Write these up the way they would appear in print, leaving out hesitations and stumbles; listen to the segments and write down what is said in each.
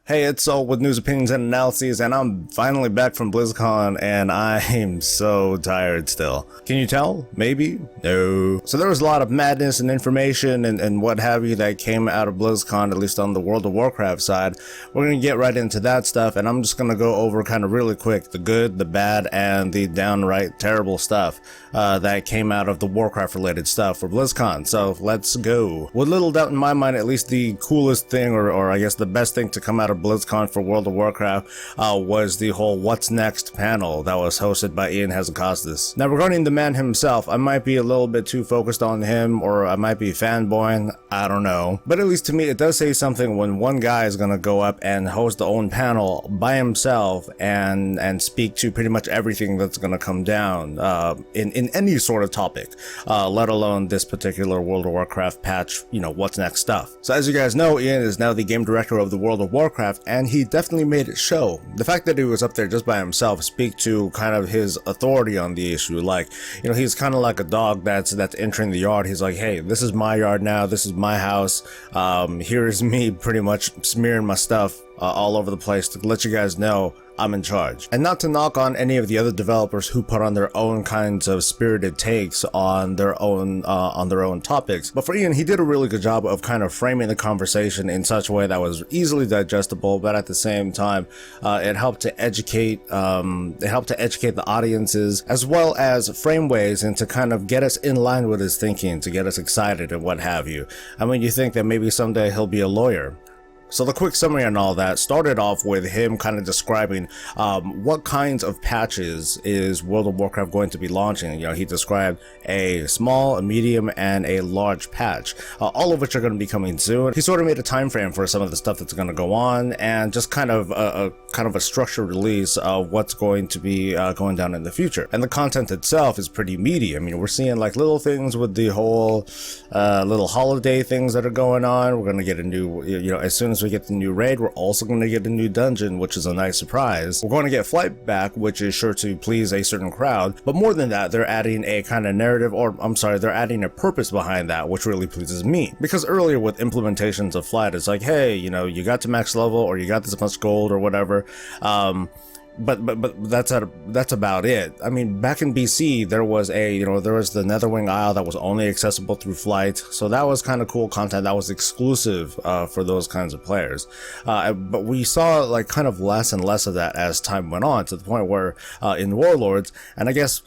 Hey, it's Soul with news, opinions, and analyses, and I'm finally back from BlizzCon, and I'm so tired still. Can you tell? Maybe? No. So there was a lot of madness and information and what have you that came out of BlizzCon, at least on the World of Warcraft side. We're going to get right into that stuff, and I'm just going to go over kind of really quick the good, the bad, and the downright terrible stuff that came out of the Warcraft-related stuff for BlizzCon. So let's go. With little doubt in my mind, at least the coolest thing, or I guess the best thing to come out of BlizzCon for World of Warcraft was the whole What's Next panel that was hosted by Ian Hazzikostas. Now, regarding the man himself, I might be a little bit too focused on him, or I might be fanboying, I don't know. But at least to me, it does say something when one guy is gonna go up and host the own panel by himself and speak to pretty much everything that's gonna come down in any sort of topic, let alone this particular World of Warcraft patch, you know, What's Next stuff. So as you guys know, Ian is now the game director of the World of Warcraft, and he definitely made it show. The fact that he was up there just by himself speak to kind of his authority on the issue. Like, you know, he's kind of like a dog that's entering the yard. He's like, hey, this is my yard now, this is my house, here's me pretty much smearing my stuff all over the place to let you guys know I'm in charge. And not to knock on any of the other developers who put on their own kinds of spirited takes on their own topics, but for Ian, he did a really good job of kind of framing the conversation in such a way that was easily digestible, but at the same time, it helped to educate the audiences, as well as frame ways and to kind of get us in line with his thinking, to get us excited and what have you. I mean, you think that maybe someday he'll be a lawyer. So the quick summary on all that started off with him kind of describing what kinds of patches is World of Warcraft going to be launching. You know, he described a small, a medium, and a large patch, all of which are going to be coming soon. He sort of made a time frame for some of the stuff that's going to go on, and just kind of a structured release of what's going to be going down in the future. And the content itself is pretty meaty. I mean, we're seeing like little things with the whole little holiday things that are going on. We're going to get a new, you know, as soon as we get the new raid, we're also going to get a new dungeon, which is a nice surprise. We're going to get flight back, which is sure to please a certain crowd, but more than that, they're adding a kind of narrative, or I'm sorry, they're adding a purpose behind that, which really pleases me. Because earlier with implementations of flight, it's like, hey, you know, you got to max level, or you got this much gold, or whatever, but that's about it. I mean, back in BC, there was the Netherwing Isle that was only accessible through flight, so that was kind of cool content that was exclusive for those kinds of players. But we saw like kind of less and less of that as time went on, to the point where in Warlords, and I guess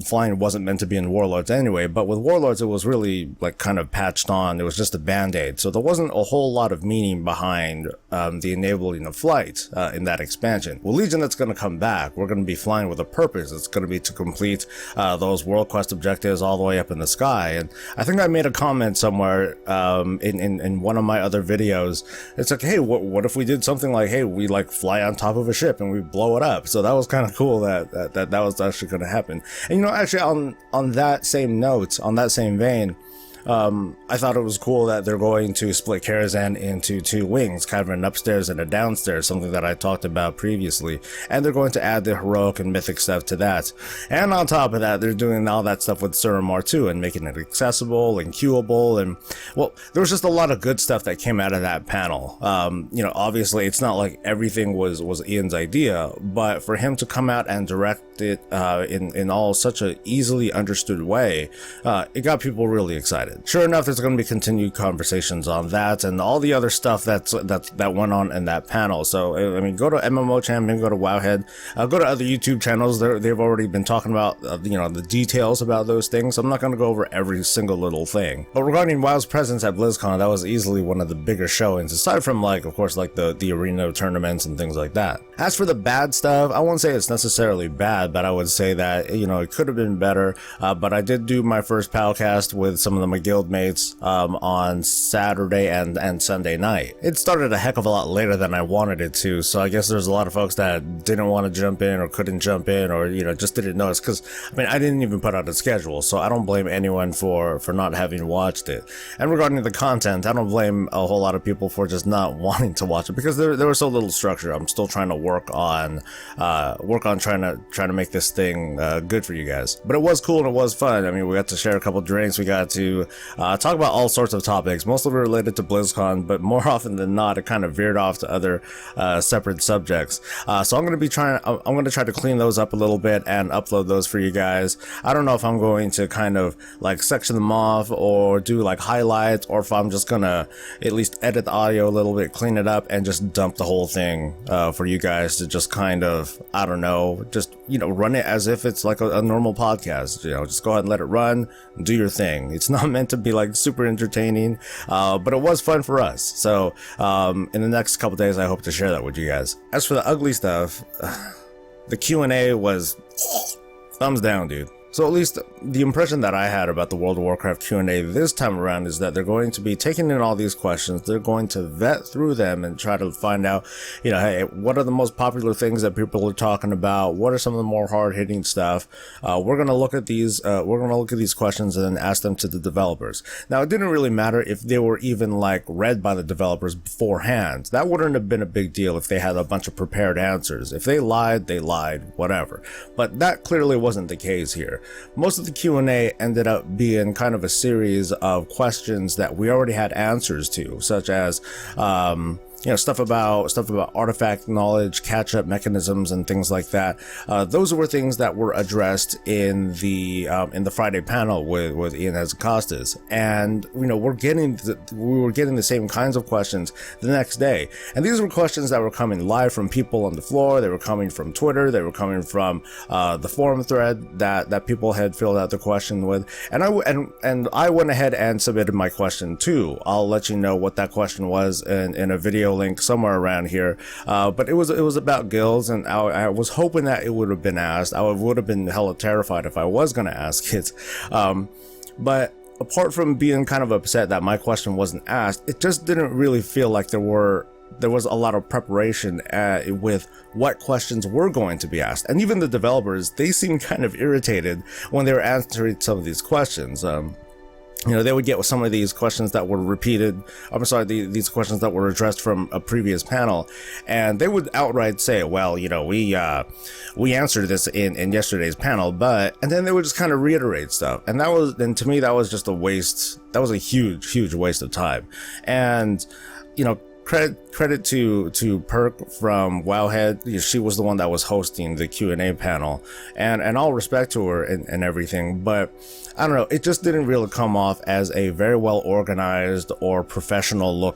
flying wasn't meant to be in Warlords anyway, but with Warlords it was really like kind of patched on. It was just a band-aid, so there wasn't a whole lot of meaning behind the enabling of flight in that expansion. Well, Legion, that's going to come back. We're going to be flying with a purpose. It's going to be to complete those World Quest objectives all the way up in the sky. And I think I made a comment somewhere in one of my other videos. It's like, hey, what if we did something like, hey, we like fly on top of a ship and we blow it up? So that was kind of cool that was actually going to happen. And you know, actually on that same note, on that same vein, I thought it was cool that they're going to split Karazhan into two wings, kind of an upstairs and a downstairs, something that I talked about previously. And they're going to add the heroic and mythic stuff to that. And on top of that, they're doing all that stuff with Suramar too, and making it accessible and queuable. And well, there was just a lot of good stuff that came out of that panel. You know, obviously it's not like everything was Ian's idea, but for him to come out and direct it in all such a easily understood way, it got people really excited. Sure enough, there's going to be continued conversations on that and all the other stuff that went on in that panel. So I mean, go to MMO Champion, go to Wowhead, go to other YouTube channels. They've already been talking about you know, the details about those things. So I'm not going to go over every single little thing. But regarding WoW's presence at BlizzCon, that was easily one of the bigger showings, aside from like, of course, like the arena tournaments and things like that. As for the bad stuff, I won't say it's necessarily bad, but I would say that, you know, it could have been better. But I did do my first Palcast with some of my guildmates on Saturday and Sunday night. It started a heck of a lot later than I wanted it to, so I guess there's a lot of folks that didn't want to jump in or couldn't jump in, or, you know, just didn't notice, because I mean, I didn't even put out a schedule, so I don't blame anyone for not having watched it. And regarding the content, I don't blame a whole lot of people for just not wanting to watch it, because there was so little structure. I'm still trying to work on trying to make this thing good for you guys. But it was cool and it was fun. I mean, we got to share a couple drinks, we got to talk about all sorts of topics, mostly related to BlizzCon, but more often than not, it kind of veered off to other separate subjects. So I'm going to try to clean those up a little bit and upload those for you guys. I don't know if I'm going to kind of like section them off or do like highlights, or if I'm just gonna at least edit the audio a little bit, clean it up, and just dump the whole thing for you guys to just kind of, I don't know, just, you know, run it as if it's like a normal podcast. You know, just go ahead and let it run, do your thing. It's not meant to be like super entertaining, but it was fun for us. So in the next couple days, I hope to share that with you guys. As for the ugly stuff, the Q&A was thumbs down, dude. So at least the impression that I had about the World of Warcraft Q&A this time around is that they're going to be taking in all these questions, they're going to vet through them and try to find out, you know, hey, what are the most popular things that people are talking about? What are some of the more hard-hitting stuff? We're going to look at these questions and then ask them to the developers. Now, it didn't really matter if they were even like read by the developers beforehand. That wouldn't have been a big deal if they had a bunch of prepared answers. If they lied, whatever. But that clearly wasn't the case here. Most of the Q&A ended up being kind of a series of questions that we already had answers to, such as you know, stuff about artifact knowledge, catch-up mechanisms, and things like that. Those were things that were addressed in the Friday panel with Ian Hazacostas, and you know, we were getting the same kinds of questions the next day, and these were questions that were coming live from people on the floor. They were coming from Twitter. They were coming from the forum thread that people had filled out the question with, and I went ahead and submitted my question too. I'll let you know what that question was in a video link somewhere around here, but it was about guilds, and I was hoping that it would have been asked. I would have been hella terrified if I was going to ask it, but apart from being kind of upset that my question wasn't asked, it just didn't really feel like there was a lot of preparation with what questions were going to be asked. And even the developers, they seemed kind of irritated when they were answering some of these questions. You know, they would get with some of these questions that were repeated. I'm sorry, these questions that were addressed from a previous panel, and they would outright say, "Well, you know, we answered this in yesterday's panel," and then they would just kind of reiterate stuff, and to me that was just a waste. That was a huge waste of time, and you know. Credit to Perk from Wowhead. She was the one that was hosting the Q&A panel, and all respect to her and everything, but I don't know, it just didn't really come off as a very well organized or professional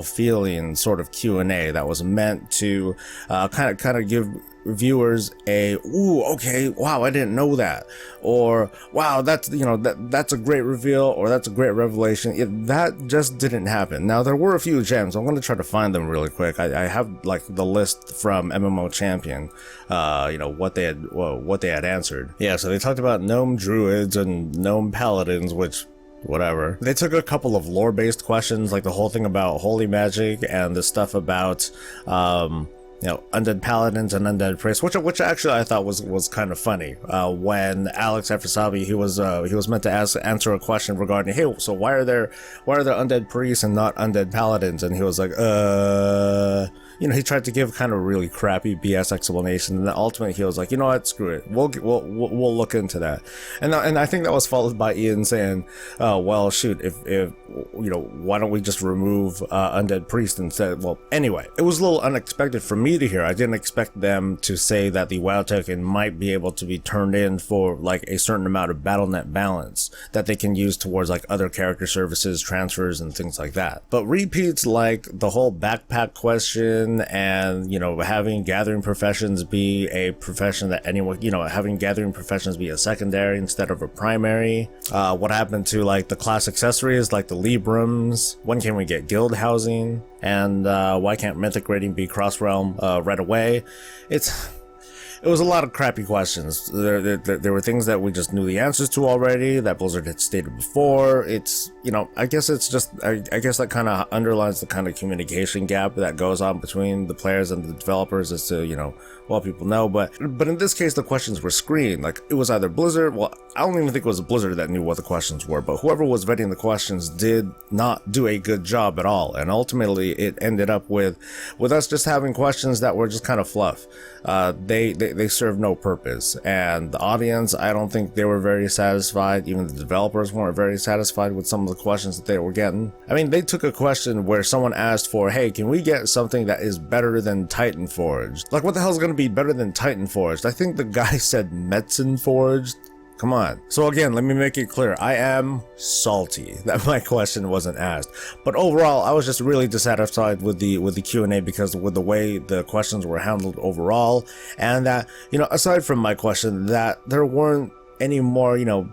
feeling sort of Q&A that was meant to kind of give viewers ooh, okay, wow, I didn't know that, or wow, that's a great reveal, or that's a great revelation. That just didn't happen. Now, there were a few gems. I'm going to try to find them really quick. I have like the list from MMO Champion, you know, what they had answered. Yeah, so they talked about gnome druids and gnome paladins, which whatever. They took a couple of lore-based questions, like the whole thing about holy magic and the stuff about you know, undead paladins and undead priests, which actually I thought was kind of funny. When Alex Efrasabi, he was meant to answer a question regarding, hey, so why are there undead priests and not undead paladins? And he was like, you know, he tried to give kind of a really crappy BS explanation, and then ultimately he was like, you know what, screw it, we'll look into that. And I think that was followed by Ian saying, well, shoot, if you know, why don't we just remove undead priest instead? Well, anyway, it was a little unexpected for me to hear. I didn't expect them to say that the WoW token might be able to be turned in for like a certain amount of BattleNet balance that they can use towards like other character services, transfers, and things like that. But repeats like the whole backpack question, and you know, having gathering professions be a profession that anyone, you know, having gathering professions be a secondary instead of a primary. What happened to like the class accessories like the Librams? When can we get guild housing? And why can't mythic rating be cross realm right away? It was a lot of crappy questions. There were things that we just knew the answers to already, that Blizzard had stated before. It's, you know, I guess it's just, I guess that kind of underlines the kind of communication gap that goes on between the players and the developers as to, you know, well, people know, but in this case, the questions were screened. Like, it was either Blizzard, well, I don't even think it was Blizzard that knew what the questions were, but whoever was vetting the questions did not do a good job at all, and ultimately, it ended up with us just having questions that were just kind of fluff. They they serve no purpose. And the audience, I don't think they were very satisfied. Even the developers weren't very satisfied with some of the questions that they were getting. I mean, they took a question where someone asked for, hey, can we get something that is better than Titan Forged? Like, what the hell is going to be better than Titan Forged? I think the guy said Medicine Forged. Come on. So again, let me make it clear. I am salty that my question wasn't asked. But overall, I was just really dissatisfied with the Q&A because with the way the questions were handled overall, and that, you know, aside from my question, that there weren't any more, you know,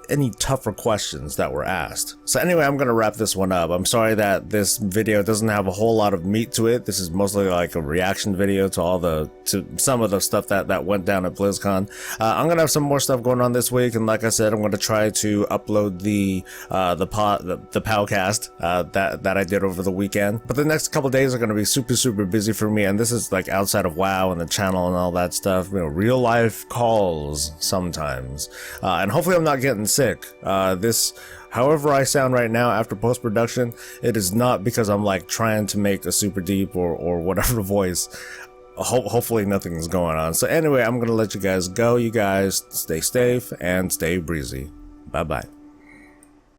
any tougher questions that were asked. So anyway, I'm gonna wrap this one up. I'm sorry that this video doesn't have a whole lot of meat to it. This is mostly like a reaction video to some of the stuff that went down at BlizzCon. I'm gonna have some more stuff going on this week, and like I said, I'm gonna try to upload the podcast that I did over the weekend. But the next couple days are gonna be super busy for me, and this is like outside of WoW and the channel and all that stuff. You know, real life calls sometimes, and hopefully I'm not getting sick. However I sound right now after post-production, it is not because I'm like trying to make a super deep or whatever voice. Hopefully nothing's going on. So anyway, I'm gonna let you guys go. You guys stay safe and stay breezy. Bye bye.